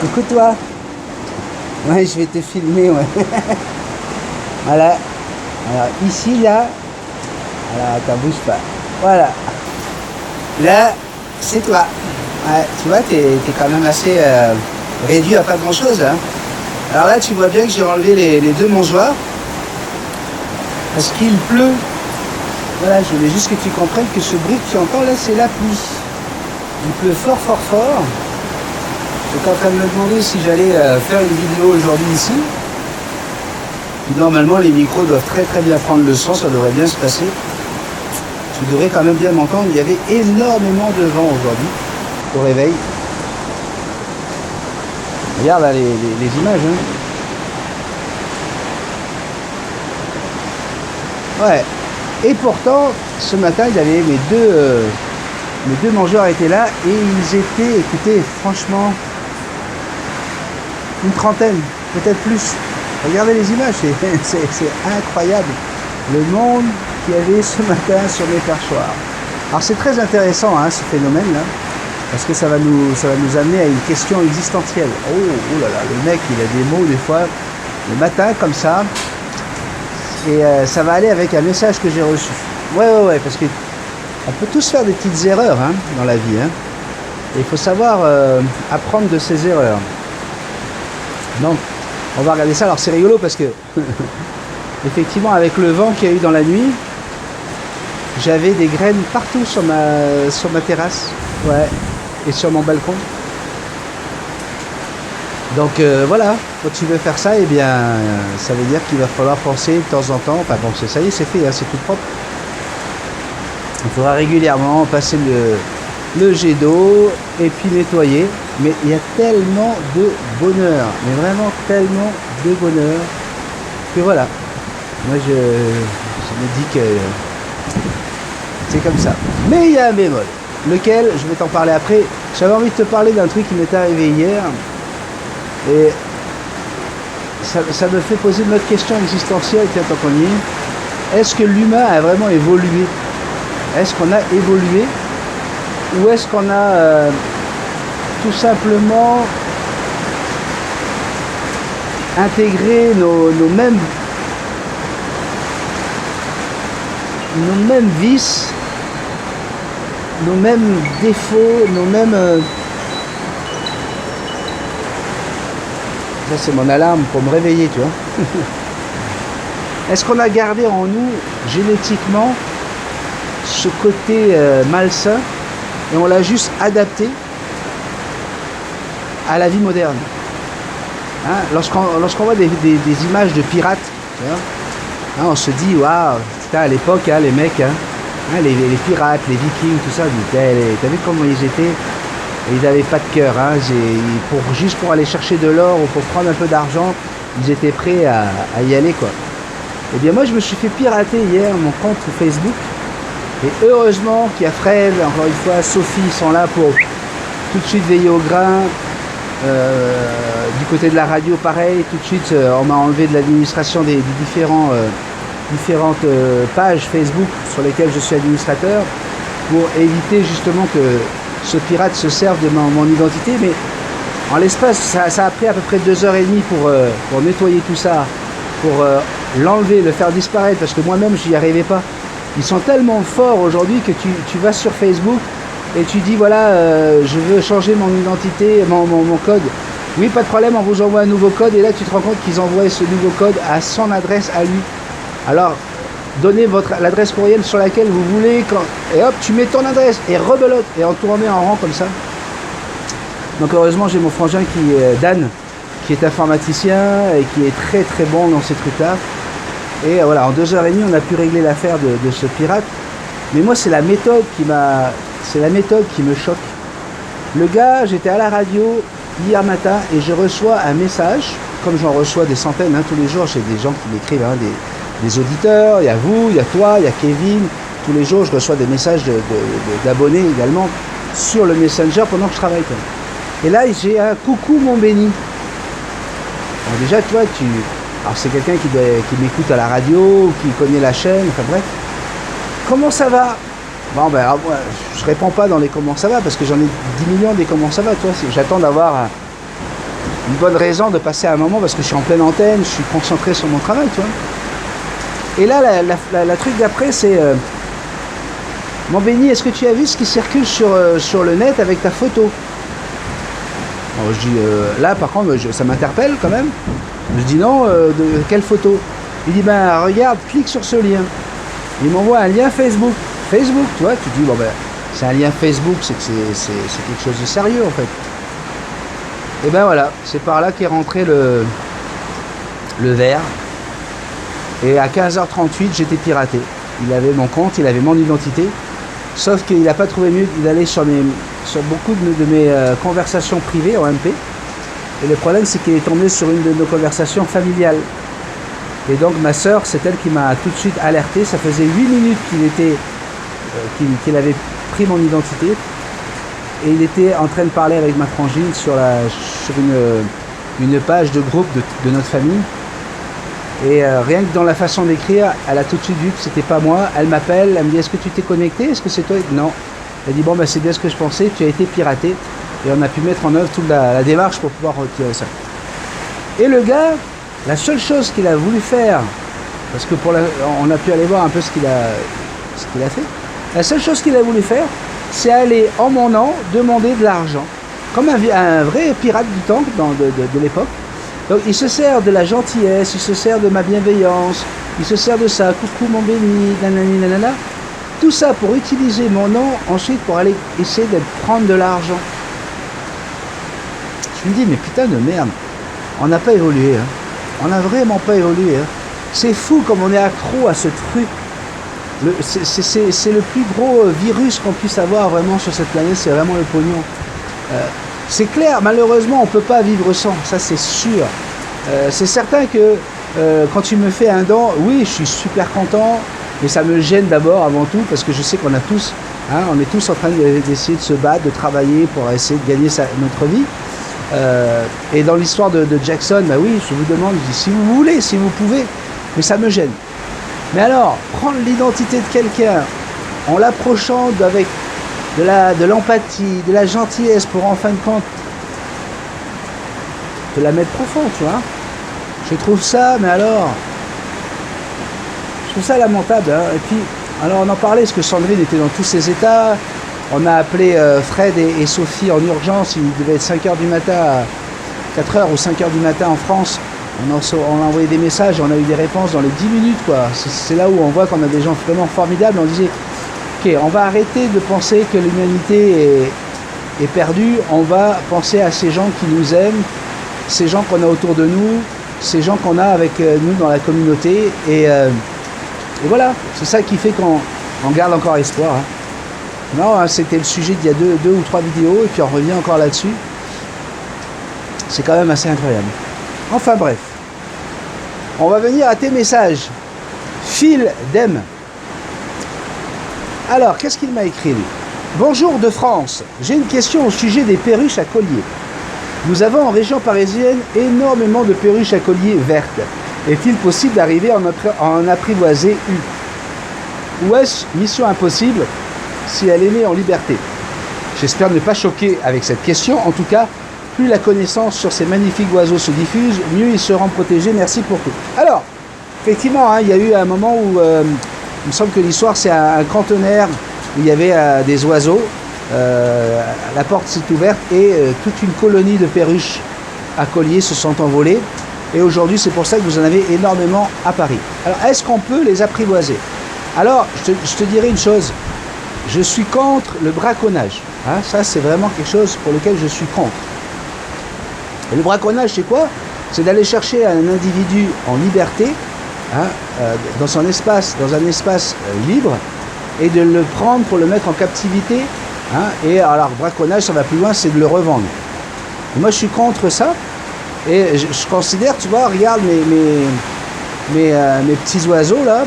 Coucou toi. Ouais, je vais te filmer, ouais. Voilà. Alors ici, là. Alors attends, bouge pas. Voilà. Là, c'est toi. Ouais, tu vois, t'es quand même assez réduit à pas grand chose, hein. Alors là, tu vois bien que j'ai enlevé les deux mangeoires. Parce qu'il pleut. Voilà, je voulais juste que tu comprennes que ce bruit que tu entends là, c'est la pluie. Il pleut fort, fort, fort. J'étais en train de me demander si j'allais faire une vidéo aujourd'hui ici. Puis normalement, les micros doivent très très bien prendre le son, ça devrait bien se passer. Tu devrais quand même bien m'entendre. Il y avait énormément de vent aujourd'hui au réveil. Regarde là les images. Hein. Ouais. Et pourtant, ce matin, il y avait mes deux mangeurs étaient là et ils étaient, écoutez, franchement, une trentaine, peut-être plus. Regardez les images, c'est incroyable. Le monde qu'il y avait ce matin sur mes perchoirs. Alors c'est très intéressant hein, ce phénomène-là, parce que ça va nous amener à une question existentielle. Oh là là, le mec il a des mots des fois, le matin comme ça, et ça va aller avec un message que j'ai reçu. Ouais, parce que on peut tous faire des petites erreurs hein, dans la vie. Hein. Et il faut savoir apprendre de ses erreurs. Donc, on va regarder ça. Alors, c'est rigolo parce que, effectivement, avec le vent qu'il y a eu dans la nuit, j'avais des graines partout sur ma terrasse. Ouais. Et sur mon balcon. Donc, voilà. Quand tu veux faire ça, eh bien, ça veut dire qu'il va falloir penser de temps en temps. Enfin, bon, ça y est, c'est fait, hein, c'est tout propre. Il faudra régulièrement passer le jet d'eau et puis nettoyer. Mais il y a tellement de bonheur, mais vraiment tellement de bonheur, que voilà. Moi je me dis que c'est comme ça. Mais il y a un bémol, lequel je vais t'en parler après. J'avais envie de te parler d'un truc qui m'est arrivé hier. Et ça me fait poser une autre question existentielle, tiens, tant qu'on y est. Est-ce que l'humain a vraiment évolué ? Est-ce qu'on a évolué ? Ou est-ce qu'on a tout simplement intégré nos mêmes vices, nos mêmes défauts, nos mêmes... Ça c'est mon alarme pour me réveiller, tu vois. Est-ce qu'on a gardé en nous génétiquement ce côté malsain et on l'a juste adapté à la vie moderne. Hein, lorsqu'on voit des images de pirates, hein, on se dit waouh, à l'époque hein, les mecs, hein, les pirates, les vikings, tout ça, t'as vu comment ils étaient? Ils n'avaient pas de cœur, hein, juste pour aller chercher de l'or ou pour prendre un peu d'argent, ils étaient prêts à y aller quoi. Et bien moi je me suis fait pirater hier mon compte Facebook. Et heureusement qu'il y a Fred, encore une fois, Sophie sont là pour tout de suite veiller au grain. Du côté de la radio, pareil, tout de suite, on m'a enlevé de l'administration des différentes pages Facebook sur lesquelles je suis administrateur pour éviter justement que ce pirate se serve de mon identité. Mais en l'espace, ça a pris à peu près 2h30 pour nettoyer tout ça, pour l'enlever, le faire disparaître, parce que moi-même, je n'y arrivais pas. Ils sont tellement forts aujourd'hui que tu vas sur Facebook et tu dis voilà, je veux changer mon identité, mon code. Oui, pas de problème, on vous envoie un nouveau code et là tu te rends compte qu'ils envoient ce nouveau code à son adresse à lui. Alors, donnez l'adresse courriel sur laquelle vous voulez et hop, tu mets ton adresse et rebelote et on te remet en rang comme ça. Donc heureusement, j'ai mon frangin qui est Dan, qui est informaticien et qui est très très bon dans ces trucs-là. Et voilà, en 2h30, on a pu régler l'affaire de ce pirate. Mais moi, c'est la méthode qui me choque. Le gars, j'étais à la radio hier matin et je reçois un message, comme j'en reçois des centaines hein, tous les jours. J'ai des gens qui m'écrivent, hein, des auditeurs, il y a vous, il y a toi, il y a Kevin. Tous les jours, je reçois des messages d'abonnés également sur le Messenger pendant que je travaille. Et là, j'ai un coucou mon béni. Alors déjà, toi, alors c'est quelqu'un qui m'écoute à la radio, qui connaît la chaîne, enfin bref. Comment ça va? Bon ben, je réponds pas dans les comment ça va, parce que j'en ai 10 millions des comment ça va, toi. J'attends d'avoir une bonne raison de passer un moment parce que je suis en pleine antenne, je suis concentré sur mon travail, tu vois. Et là, la truc d'après, c'est mon Benny, est-ce que tu as vu ce qui circule sur le net avec ta photo? Alors, je dis, là, par contre, ça m'interpelle quand même. Je dis non, de quelle photo? Il dit, ben regarde, clique sur ce lien. Il m'envoie un lien Facebook. Facebook, tu vois, tu dis, bon ben, c'est un lien Facebook, c'est que c'est quelque chose de sérieux en fait. Et ben voilà, c'est par là qu'est rentré le verre. Et à 15h38, j'étais piraté. Il avait mon compte, il avait mon identité. Sauf qu'il n'a pas trouvé mieux d'aller sur beaucoup de mes conversations privées en MP. Et le problème, c'est qu'il est tombé sur une de nos conversations familiales. Et donc ma sœur, c'est elle qui m'a tout de suite alerté. Ça faisait 8 minutes qu'il avait pris mon identité. Et il était en train de parler avec ma frangine sur une page de groupe de notre famille. Et rien que dans la façon d'écrire, elle a tout de suite vu que c'était pas moi. Elle m'appelle, elle me dit, est-ce que tu t'es connecté? Est-ce que c'est toi? Non. Elle dit, bon, ben, c'est bien ce que je pensais, tu as été piraté. Et on a pu mettre en œuvre toute la démarche pour pouvoir retirer ça. Et le gars, la seule chose qu'il a voulu faire, parce que on a pu aller voir un peu ce qu'il a fait, la seule chose qu'il a voulu faire, c'est aller en mon nom demander de l'argent. Comme un vrai pirate du temps de l'époque. Donc il se sert de la gentillesse, il se sert de ma bienveillance, il se sert de ça, coucou mon béni, nanani nanana. Tout ça pour utiliser mon nom ensuite pour aller essayer de prendre de l'argent. Je me dis, mais putain de merde, on n'a pas évolué, hein. On n'a vraiment pas évolué, hein. C'est fou comme on est accro à ce truc. C'est le plus gros virus qu'on puisse avoir vraiment sur cette planète, c'est vraiment le pognon. C'est clair, malheureusement, on ne peut pas vivre sans, ça c'est sûr. C'est certain que quand tu me fais un don, oui, je suis super content, mais ça me gêne d'abord, avant tout, parce que je sais qu'on a tous, hein, on est tous en train d'essayer de se battre, de travailler pour essayer de gagner notre vie. Et dans l'histoire de Jackson, bah oui, je vous demande, je dis, si vous voulez, si vous pouvez, mais ça me gêne. Mais alors, prendre l'identité de quelqu'un en l'approchant avec de l'empathie, de la gentillesse pour en fin de compte te la mettre profond, tu vois. Je trouve ça, mais alors, je trouve ça lamentable, hein. Et puis, alors on en parlait, parce que Sandrine était dans tous ses états. On a appelé Fred et Sophie en urgence, il devait être 5h du matin, 4h ou 5h du matin en France. On a envoyé des messages, on a eu des réponses dans les 10 minutes, quoi. C'est là où on voit qu'on a des gens vraiment formidables. On disait, ok, on va arrêter de penser que l'humanité est perdue, on va penser à ces gens qui nous aiment, ces gens qu'on a autour de nous, ces gens qu'on a avec nous dans la communauté. Et voilà, c'est ça qui fait qu'on garde encore espoir, hein. Non, hein, c'était le sujet d'il y a deux ou trois vidéos, et puis on revient encore là-dessus. C'est quand même assez incroyable. Enfin bref, on va venir à tes messages. Phil Dem. Alors, qu'est-ce qu'il m'a écrit lui? Bonjour de France, j'ai une question au sujet des perruches à collier. Nous avons en région parisienne énormément de perruches à collier vertes. Est-il possible d'arriver à en apprivoiser une? Ou est-ce mission impossible si elle est née en liberté? J'espère ne pas choquer avec cette question. En tout cas, plus la connaissance sur ces magnifiques oiseaux se diffuse, mieux ils seront protégés. Merci pour tout. Alors, effectivement, hein, il y a eu un moment où, il me semble que l'histoire, c'est un conteneur où il y avait des oiseaux. La porte s'est ouverte et toute une colonie de perruches à collier se sont envolées. Et aujourd'hui, c'est pour ça que vous en avez énormément à Paris. Alors, est-ce qu'on peut les apprivoiser? Alors, je te dirais une chose. Je suis contre le braconnage. Hein, ça, c'est vraiment quelque chose pour lequel je suis contre. Et le braconnage, c'est quoi? C'est d'aller chercher un individu en liberté, hein, dans un espace libre, et de le prendre pour le mettre en captivité. Hein, et alors, braconnage, ça va plus loin, c'est de le revendre. Et moi, je suis contre ça. Et je considère, tu vois, regarde mes petits oiseaux là,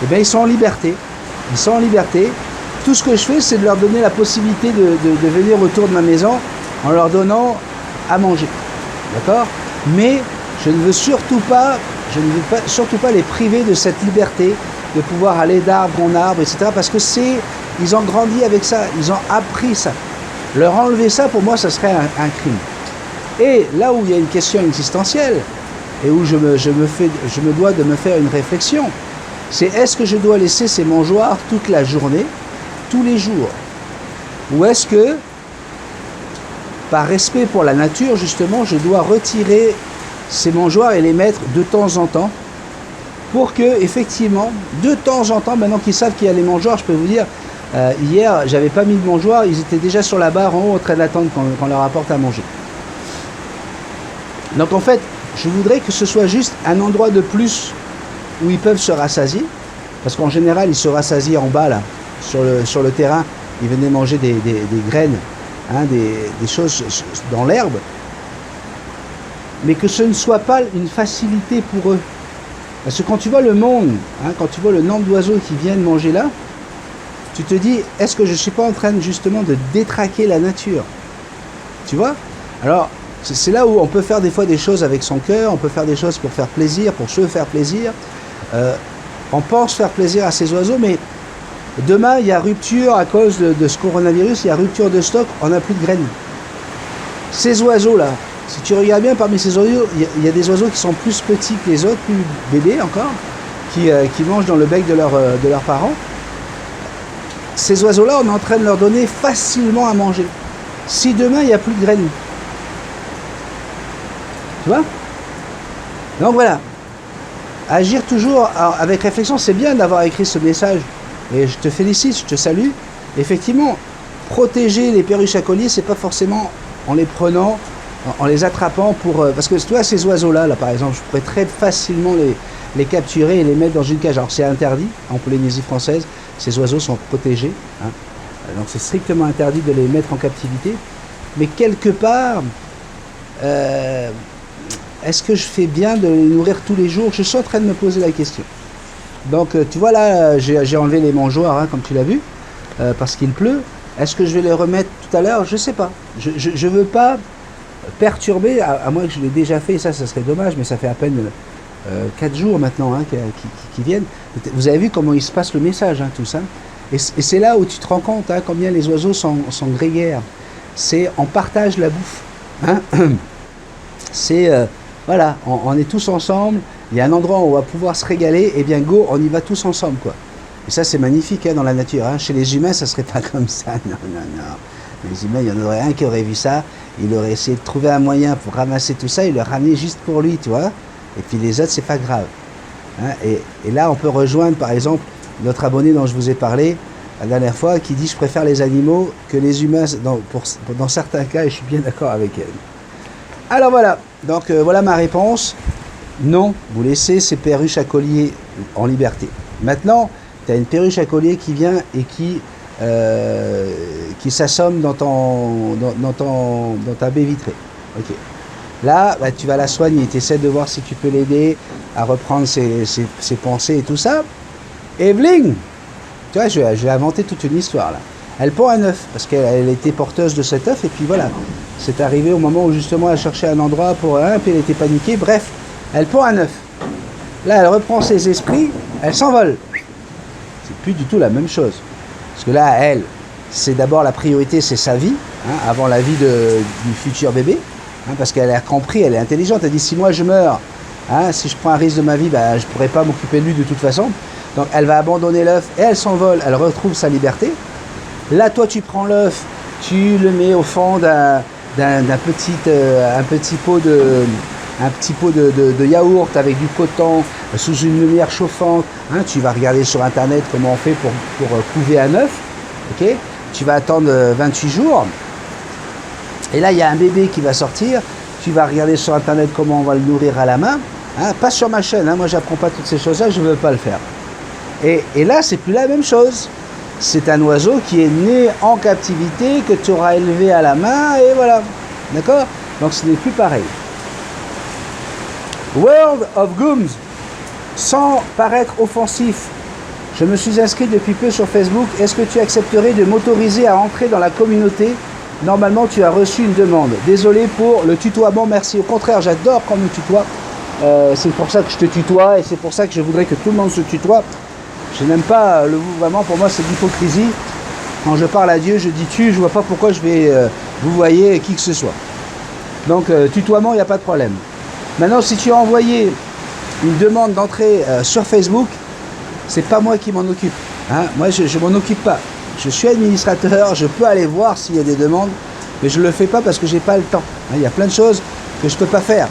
eh bien, ils sont en liberté. Ils sont en liberté. Tout ce que je fais, c'est de leur donner la possibilité de venir autour de ma maison en leur donnant à manger. D'accord? Mais je ne veux surtout pas les priver de cette liberté de pouvoir aller d'arbre en arbre, etc. Parce que ils ont grandi avec ça, ils ont appris ça. Leur enlever ça, pour moi, ça serait un crime. Et là où il y a une question existentielle, et où je me dois de me faire une réflexion, c'est est-ce que je dois laisser ces mangeoires toute la journée, tous les jours? Ou est-ce que, par respect pour la nature, justement, je dois retirer ces mangeoires et les mettre de temps en temps pour que, effectivement, de temps en temps, maintenant qu'ils savent qu'il y a les mangeoires, je peux vous dire, hier, j'avais pas mis de mangeoires, ils étaient déjà sur la barre en haut en train d'attendre qu'on leur apporte à manger. Donc en fait, je voudrais que ce soit juste un endroit de plus où ils peuvent se rassasier, parce qu'en général, ils se rassasient en bas, là, sur le terrain, ils venaient manger des graines, hein, des choses dans l'herbe, mais que ce ne soit pas une facilité pour eux. Parce que quand tu vois le monde, hein, quand tu vois le nombre d'oiseaux qui viennent manger là, tu te dis, est-ce que je ne suis pas en train justement de détraquer la nature? Tu vois? Alors, c'est là où on peut faire des fois des choses avec son cœur, on peut faire des choses pour faire plaisir, pour se faire plaisir. On pense faire plaisir à ces oiseaux, mais demain, il y a rupture à cause de ce coronavirus, il y a rupture de stock, on n'a plus de graines. Ces oiseaux-là, si tu regardes bien parmi ces oiseaux, il y a des oiseaux qui sont plus petits que les autres, plus bébés encore, qui mangent dans le bec de leurs parents. Ces oiseaux-là, on est en train de leur donner facilement à manger. Si demain, il n'y a plus de graines, tu vois? Donc voilà. Agir toujours avec réflexion, c'est bien d'avoir écrit ce message. Et je te félicite, je te salue. Effectivement, protéger les perruches à collier, c'est pas forcément en les prenant, en les attrapant pour... parce que tu vois, ces oiseaux-là, là, par exemple, je pourrais très facilement les capturer et les mettre dans une cage. Alors c'est interdit en Polynésie française, ces oiseaux sont protégés. Hein. Donc c'est strictement interdit de les mettre en captivité. Mais quelque part... est-ce que je fais bien de les nourrir tous les jours? Je suis en train de me poser la question. Donc tu vois là, j'ai enlevé les mangeoires, hein, comme tu l'as vu, parce qu'il pleut. Est-ce que je vais les remettre tout à l'heure? Je ne sais pas. Je ne veux pas perturber, à moins que je l'ai déjà fait, ça serait dommage, mais ça fait à peine 4 jours maintenant hein, qui viennent. Vous avez vu comment il se passe le message, hein, tout ça. Et c'est là où tu te rends compte hein, combien les oiseaux sont grégaires. C'est on partage la bouffe. Hein. C'est... voilà, on est tous ensemble, il y a un endroit où on va pouvoir se régaler, et bien go, on y va tous ensemble, quoi. Et ça, c'est magnifique hein, dans la nature. Hein. Chez les humains, ça serait pas comme ça. Non, non, non. Les humains, il y en aurait un qui aurait vu ça, il aurait essayé de trouver un moyen pour ramasser tout ça, il le ramenait juste pour lui, tu vois. Et puis les autres, c'est pas grave. Hein. Et là, on peut rejoindre, par exemple, notre abonné dont je vous ai parlé la dernière fois, qui dit « Je préfère les animaux que les humains dans certains cas », et je suis bien d'accord avec elle. Alors voilà, donc voilà ma réponse. Non, vous laissez ces perruches à collier en liberté. Maintenant, tu as une perruche à collier qui vient et qui s'assomme dans ta baie vitrée. Ok. Là, bah, tu vas la soigner, tu essaies de voir si tu peux l'aider à reprendre ses pensées et tout ça. Et bling! Tu vois, je vais inventer toute une histoire là. Elle pond un œuf, parce qu'elle était porteuse de cet œuf, et puis voilà. C'est arrivé au moment où justement elle cherchait un endroit pour un, puis elle était paniquée, bref, elle pond un œuf. Là, elle reprend ses esprits, elle s'envole. C'est plus du tout la même chose. Parce que là, elle, c'est d'abord la priorité, c'est sa vie, hein, avant la vie du futur bébé. Hein, parce qu'elle a compris, elle est intelligente, elle dit si moi je meurs, hein, si je prends un risque de ma vie, bah, je ne pourrai pas m'occuper de lui de toute façon. Donc elle va abandonner l'œuf et elle s'envole, elle retrouve sa liberté. Là, toi, tu prends l'œuf, tu le mets au fond un petit pot de yaourt avec du coton sous une lumière chauffante. Hein, tu vas regarder sur internet comment on fait pour couver un œuf. Okay, tu vas attendre 28 jours. Et là, il y a un bébé qui va sortir. Tu vas regarder sur internet comment on va le nourrir à la main. Hein, pas sur ma chaîne, hein, moi j'apprends pas toutes ces choses-là, je ne veux pas le faire. Et là, c'est plus la même chose. C'est un oiseau qui est né en captivité, que tu auras élevé à la main, et voilà. D'accord? Donc ce n'est plus pareil. World of Gooms. Sans paraître offensif, je me suis inscrit depuis peu sur Facebook. Est-ce que tu accepterais de m'autoriser à entrer dans la communauté? Normalement, tu as reçu une demande. Désolé pour le tutoiement, merci. Au contraire, j'adore quand on me tutoie. C'est pour ça que je te tutoie et c'est pour ça que je voudrais que tout le monde se tutoie. Je n'aime pas le vous, vraiment, pour moi c'est de l'hypocrisie. Quand je parle à Dieu, je dis tu, je vois pas pourquoi je vais vous voyez qui que ce soit. Donc tutoiement, il n'y a pas de problème. Maintenant, si tu as envoyé une demande d'entrée sur Facebook, c'est pas moi qui m'en occupe. Hein. Moi, je m'en occupe pas. Je suis administrateur, je peux aller voir s'il y a des demandes, mais je ne le fais pas parce que j'ai pas le temps. Hein, il y a plein de choses que je peux pas faire.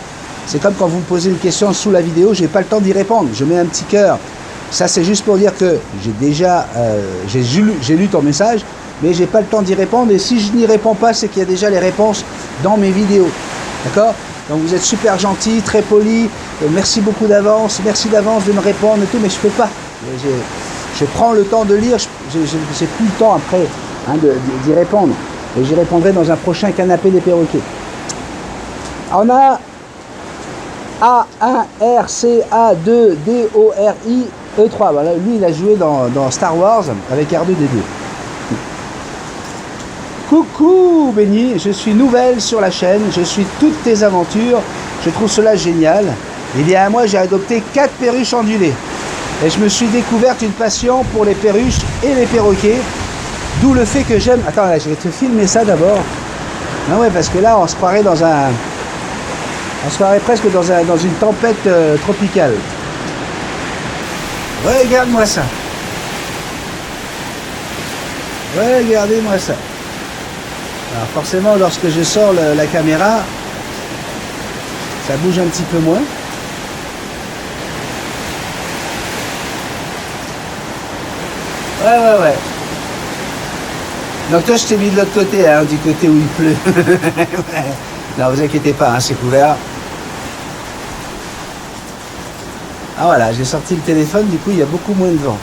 C'est comme quand vous me posez une question sous la vidéo, j'ai pas le temps d'y répondre. Je mets un petit cœur. Ça, c'est juste pour dire que j'ai déjà j'ai lu ton message, mais j'ai pas le temps d'y répondre. Et si je n'y réponds pas, c'est qu'il y a déjà les réponses dans mes vidéos. D'accord? Donc vous êtes super gentil, très poli. Merci beaucoup d'avance. Merci d'avance de me répondre et tout, mais je peux pas. Je prends le temps de lire. J'ai plus le temps après hein, d'y répondre. Et j'y répondrai dans un prochain canapé des perroquets. On a A1RCA2DORI-E3. Voilà, lui, il a joué dans Star Wars avec R2D2. Coucou Benny, je suis nouvelle sur la chaîne, je suis toutes tes aventures, je trouve cela génial. Il y a un mois, j'ai adopté 4 perruches ondulées. Et je me suis découverte une passion pour les perruches et les perroquets. D'où le fait que j'aime... Attends, là, je vais te filmer ça d'abord. Ah ouais, parce que là, on se croirait dans un... On se croirait presque dans une tempête tropicale. Regarde-moi ça. Regardez-moi ça. Alors forcément, lorsque je sors la caméra, ça bouge un petit peu moins. Ouais. Donc toi, je t'ai mis de l'autre côté, hein, du côté où il pleut. Non, vous inquiétez pas, hein, c'est couvert. Ah voilà, j'ai sorti le téléphone, du coup, il y a beaucoup moins de vent.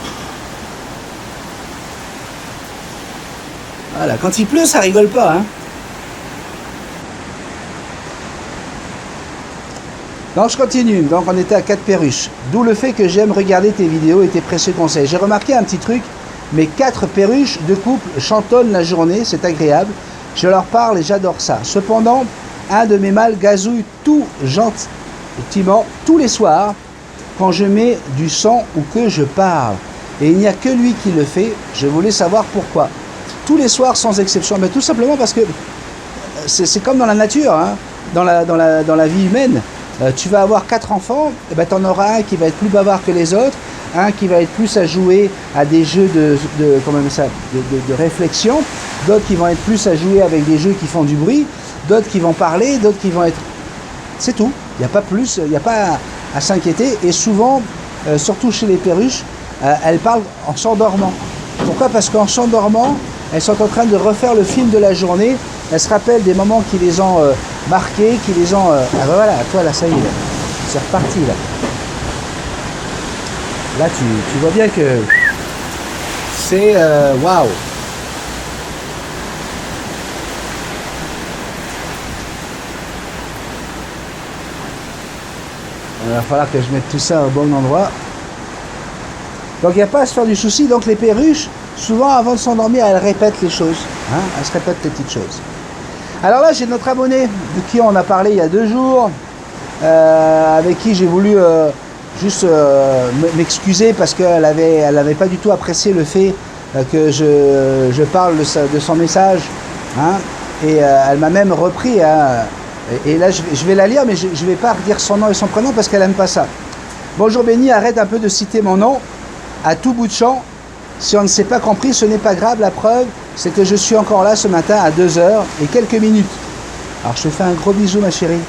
Voilà, quand il pleut, ça rigole pas, hein. Donc je continue, donc on était à 4 perruches. D'où le fait que j'aime regarder tes vidéos et tes précieux conseils. J'ai remarqué un petit truc, mes 4 perruches de couple chantonnent la journée, c'est agréable. Je leur parle et j'adore ça. Cependant, un de mes mâles gazouille tout gentiment tous les soirs quand je mets du sang ou que je parle. Et il n'y a que lui qui le fait. Je voulais savoir pourquoi. Tous les soirs sans exception. Mais tout simplement parce que c'est comme dans la nature, hein, dans la vie humaine. Tu vas avoir 4 enfants, et ben, tu en auras un qui va être plus bavard que les autres, un qui va être plus à jouer à des jeux de réflexion, d'autres qui vont être plus à jouer avec des jeux qui font du bruit, d'autres qui vont parler, d'autres qui vont être... C'est tout. Il n'y a pas plus, il n'y a pas à s'inquiéter. Et souvent, surtout chez les perruches, elles parlent en s'endormant. Pourquoi? Parce qu'en s'endormant, elles sont en train de refaire le film de la journée. Elles se rappellent des moments qui les ont marqués, qui les ont... Ah ben voilà, toi là, ça y est, là. C'est reparti là. Là, tu vois bien que c'est... waouh. Il va falloir que je mette tout ça au bon endroit. Donc il n'y a pas à se faire du souci. Donc les perruches, souvent avant de s'endormir, elles répètent les choses. Hein, elles se répètent les petites choses. Alors là, j'ai notre abonné de qui on a parlé il y a 2 jours, avec qui j'ai voulu juste m'excuser parce qu'elle avait pas du tout apprécié le fait que je parle de son message. Hein, et elle m'a même repris. Hein, et là, je vais la lire, mais je ne vais pas redire son nom et son prénom parce qu'elle n'aime pas ça. Bonjour Benny, arrête un peu de citer mon nom à tout bout de champ. Si on ne s'est pas compris, ce n'est pas grave. La preuve, c'est que je suis encore là ce matin à 2h et quelques minutes. Alors je te fais un gros bisou ma chérie.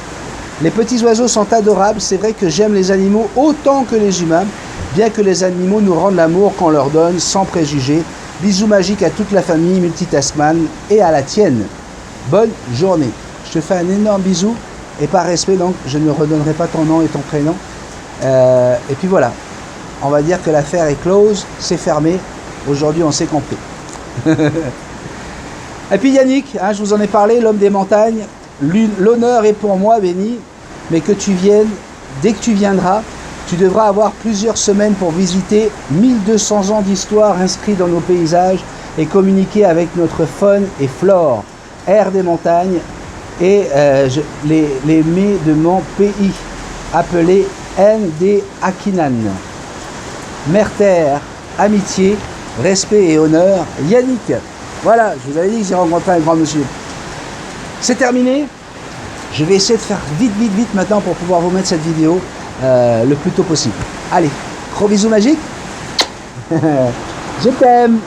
Les petits oiseaux sont adorables. C'est vrai que j'aime les animaux autant que les humains, bien que les animaux nous rendent l'amour qu'on leur donne sans préjugés. Bisous magiques à toute la famille Multitaskman et à la tienne. Bonne journée. Je te fais un énorme bisou et par respect donc je ne redonnerai pas ton nom et ton prénom. Et puis voilà. On va dire que l'affaire est close, c'est fermé. Aujourd'hui, on s'est compris. Et puis Yannick, hein, je vous en ai parlé, l'homme des montagnes. L'honneur est pour moi, Benny, mais que tu viennes, dès que tu viendras, tu devras avoir plusieurs semaines pour visiter 1200 ans d'histoire inscrits dans nos paysages et communiquer avec notre faune et flore, air des montagnes et les mets de mon pays, appelés N.D. Akinan. Mère-terre, amitié, respect et honneur, Yannick. Voilà, je vous avais dit que j'ai rencontré un grand monsieur. C'est terminé. Je vais essayer de faire vite maintenant pour pouvoir vous mettre cette vidéo le plus tôt possible. Allez, gros bisous magiques. Je t'aime.